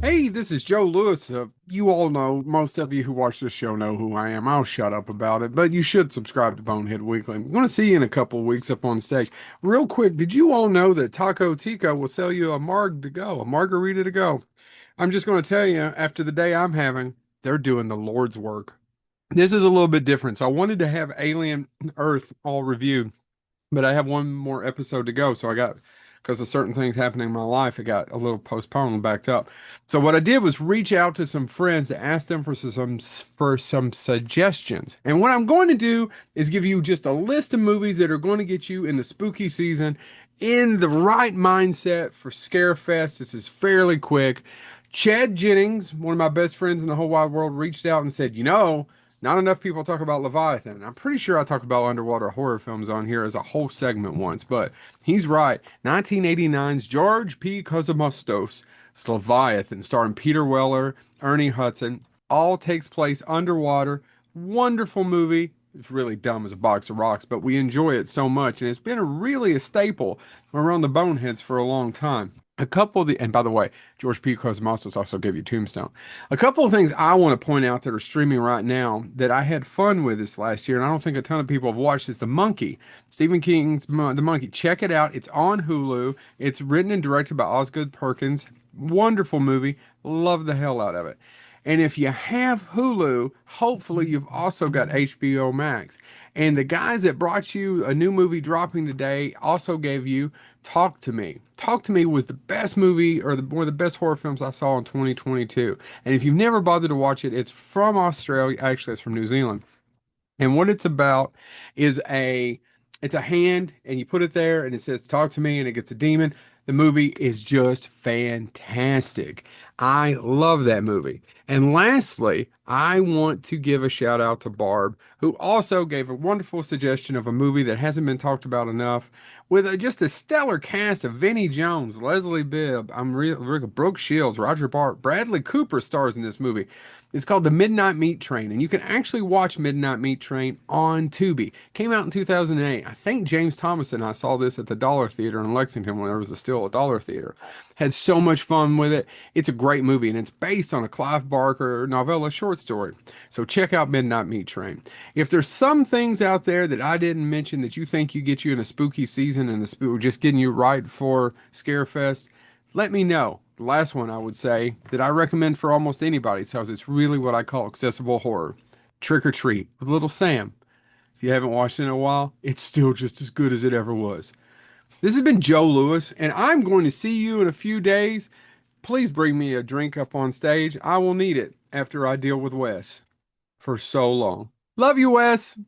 Hey, this is Joe Lewis. You all know, most of you who watch this show know who I am. I'll shut up about it, but you should subscribe to Bonehead Weekly. I'm going to see you in a couple of weeks up on stage. Real quick, did you all know that Taco Tico will sell you a a margarita to go? I'm just going to tell you, after the day I'm having, they're doing the Lord's work. This is a little bit different. So I wanted to have Alien Earth all reviewed, but I have one more episode to go. So I got, because of certain things happening in my life, it got a little postponed and backed up. So what I did was reach out to some friends to ask them for some suggestions. And what I'm going to do is give you just a list of movies that are going to get you in the spooky season in the right mindset for Scarefest. This is fairly quick. Chad Jennings, one of my best friends in the whole wide world, reached out and said, not enough people talk about Leviathan. I'm pretty sure I talked about underwater horror films on here as a whole segment once, but he's right. 1989's George P. Cosmatos' Leviathan, starring Peter Weller, Ernie Hudson, all takes place underwater. Wonderful movie. It's really dumb as a box of rocks, but we enjoy it so much, and it's been really a staple around the Boneheads for a long time. A couple of and by the way, George P. Cosmatos also gave you Tombstone. A couple of things I want to point out that are streaming right now that I had fun with this last year, and I don't think a ton of people have watched, is The Monkey. Stephen King's The Monkey. Check it out. It's on Hulu. It's written and directed by Osgood Perkins. Wonderful movie. Love the hell out of it. And if you have Hulu, hopefully you've also got HBO Max. And the guys that brought you a new movie dropping today also gave you Talk to Me. Talk to Me was the best movie or one of the best horror films I saw in 2022. And if you've never bothered to watch it, it's from Australia. Actually, it's from New Zealand. And what it's about is it's a hand and you put it there and it says talk to me and it gets a demon. The movie is just fantastic. I love that movie. And lastly, I want to give a shout out to Barb, who also gave a wonderful suggestion of a movie that hasn't been talked about enough, with just a stellar cast of Vinnie Jones, Leslie Bibb, Brooke Shields, Roger Bart, Bradley Cooper stars in this movie. It's called The Midnight Meat Train, and you can actually watch Midnight Meat Train on Tubi. Came out in 2008. I think James Thomas and I saw this at the Dollar Theater in Lexington when there was still a Dollar Theater. Had so much fun with it. It's a great movie, and it's based on a Clive Barker novella short story. So check out Midnight Meat Train. If there's some things out there that I didn't mention that you think you get you in a spooky season and just getting you right for Scarefest, let me know. The last one I would say that I recommend for almost anybody, so it's really what I call accessible horror. Trick or Treat with Little Sam. If you haven't watched it in a while, it's still just as good as it ever was. This has been Joe Lewis, and I'm going to see you in a few days. Please bring me a drink up on stage. I will need it after I deal with Wes for so long. Love you, Wes.